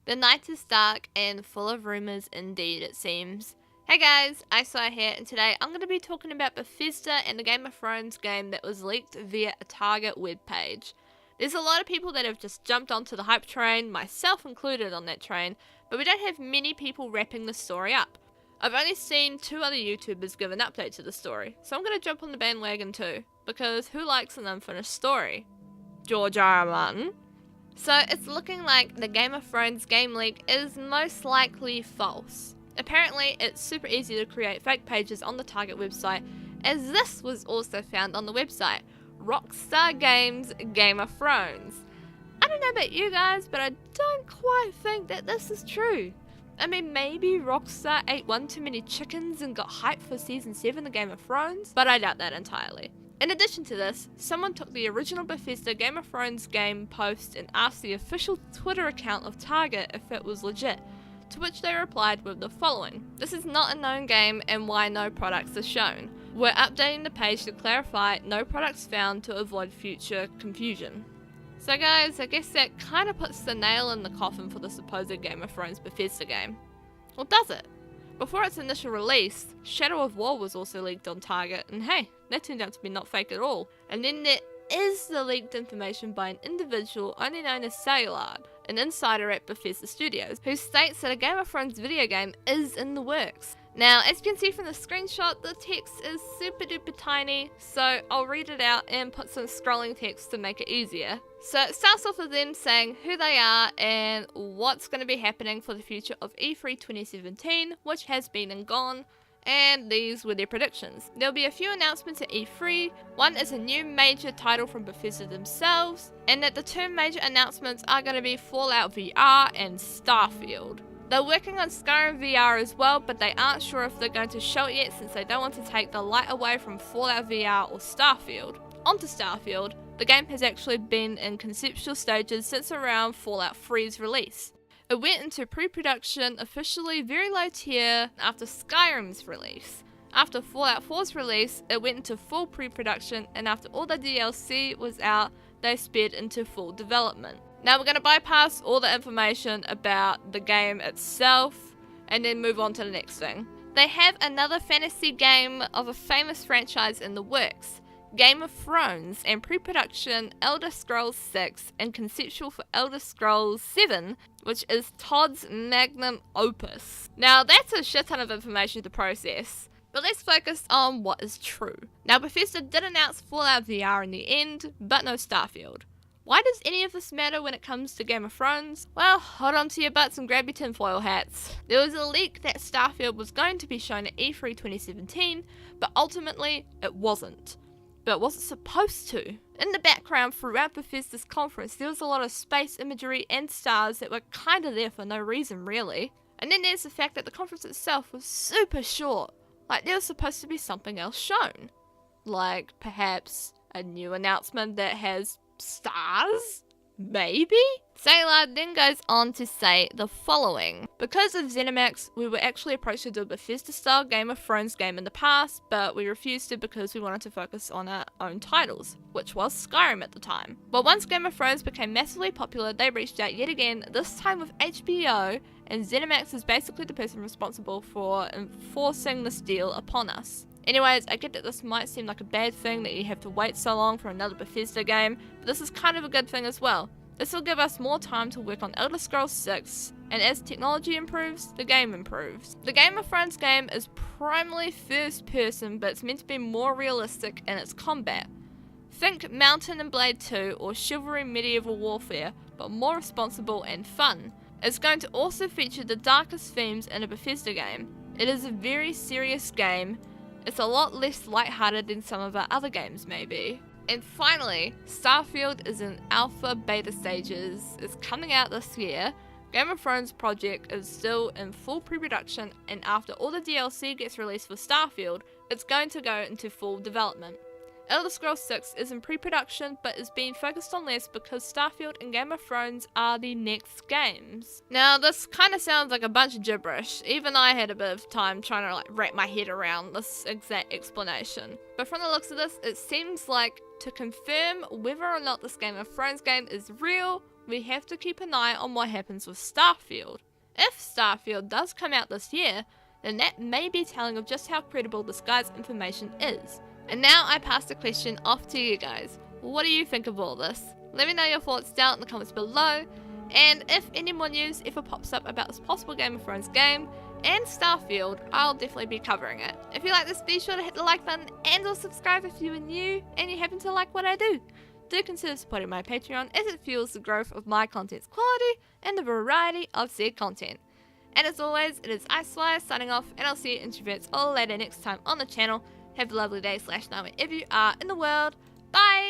The night is dark and full of rumours indeed, it seems. Hey guys, Isai here, and today I'm going to be talking about Bethesda and the Game of Thrones game that was leaked via a Target webpage. There's a lot of people that have just jumped onto the hype train, myself included on that train, but we don't have many people wrapping the story up. I've only seen 2 other YouTubers give an update to the story, so I'm going to jump on the bandwagon too, because who likes an unfinished story? George R.R. Martin. So it's looking like the Game of Thrones game leak is most likely false. Apparently it's super easy to create fake pages on the Target website, as this was also found on the website, Rockstar Games Game of Thrones. I don't know about you guys, but I don't quite think that this is true. I mean, maybe Rockstar ate one too many chickens and got hyped for Season 7 of Game of Thrones, but I doubt that entirely. In addition to this, someone took the original Bethesda Game of Thrones game post and asked the official Twitter account of Target if it was legit, to which they replied with the following: "This is not a known game and why no products are shown. We're updating the page to clarify no products found to avoid future confusion." So guys, I guess that kind of puts the nail in the coffin for the supposed Game of Thrones Bethesda game. Well, does it? Before its initial release, Shadow of War was also leaked on Target, and hey, that turned out to be not fake at all. And then there is the leaked information by an individual only known as Sailard, an insider at Bethesda Studios, who states that a Game of Thrones video game is in the works. Now, as you can see from the screenshot, the text is super duper tiny, so I'll read it out and put some scrolling text to make it easier. So it starts off with them saying who they are and what's going to be happening for the future of E3 2017, which has been and gone, and these were their predictions. There'll be a few announcements at E3. One is a new major title from Bethesda themselves, and that the 2 major announcements are going to be Fallout VR and Starfield. They're working on Skyrim VR as well, but they aren't sure if they're going to show it yet since they don't want to take the light away from Fallout VR or Starfield. Onto Starfield, the game has actually been in conceptual stages since around Fallout 3's release. It went into pre-production officially very low tier after Skyrim's release. After Fallout 4's release, it went into full pre-production, and after all the DLC was out, they sped into full development. Now we're going to bypass all the information about the game itself and then move on to the next thing. They have another fantasy game of a famous franchise in the works, Game of Thrones, and pre-production Elder Scrolls 6 and conceptual for Elder Scrolls 7, which is Todd's magnum opus. Now that's a shit ton of information to process, but let's focus on what is true. Now Bethesda did announce Fallout VR in the end, but no Starfield. Why does any of this matter when it comes to Game of Thrones? Well, hold on to your butts and grab your tinfoil hats. There was a leak that Starfield was going to be shown at E3 2017, but ultimately it wasn't. But was it supposed to? In the background throughout Bethesda's conference, there was a lot of space imagery and stars that were kinda there for no reason really. And then there's the fact that the conference itself was super short. Like there was supposed to be something else shown. Like perhaps a new announcement that has stars? Maybe? Sailor then goes on to say the following: "Because of ZeniMax, we were actually approached to do a Bethesda-style Game of Thrones game in the past, but we refused to because we wanted to focus on our own titles, which was Skyrim at the time. But once Game of Thrones became massively popular, they reached out yet again, this time with HBO, and ZeniMax is basically the person responsible for enforcing this deal upon us. Anyways, I get that this might seem like a bad thing that you have to wait so long for another Bethesda game, but this is kind of a good thing as well. This will give us more time to work on Elder Scrolls 6, and as technology improves, the game improves. The Game of Thrones game is primarily first person, but it's meant to be more realistic in its combat. Think Mountain and Blade 2 or Chivalry Medieval Warfare, but more responsible and fun. It's going to also feature the darkest themes in a Bethesda game. It is a very serious game. It's a lot less lighthearted than some of our other games maybe. And finally, Starfield is in alpha beta stages, it's coming out this year. Game of Thrones project is still in full pre-production, and after all the DLC gets released for Starfield, it's going to go into full development. Elder Scrolls 6 is in pre-production but is being focused on less because Starfield and Game of Thrones are the next games. Now this kind of sounds like a bunch of gibberish. Even I had a bit of time trying to wrap my head around this exact explanation. But from the looks of this, it seems like to confirm whether or not this Game of Thrones game is real we have to keep an eye on what happens with Starfield. If Starfield does come out this year, then that may be telling of just how credible this guy's information is. And now I pass the question off to you guys. What do you think of all this? Let me know your thoughts down in the comments below, and if any more news ever pops up about this possible Game of Thrones game and Starfield, I'll definitely be covering it. If you like this, be sure to hit the like button and or subscribe if you are new and you happen to like what I do. Do consider supporting my Patreon as it fuels the growth of my content's quality and the variety of said content. And as always, it is Icewire signing off, and I'll see you introverts all later next time on the channel. Have a lovely day /night wherever you are in the world. Bye!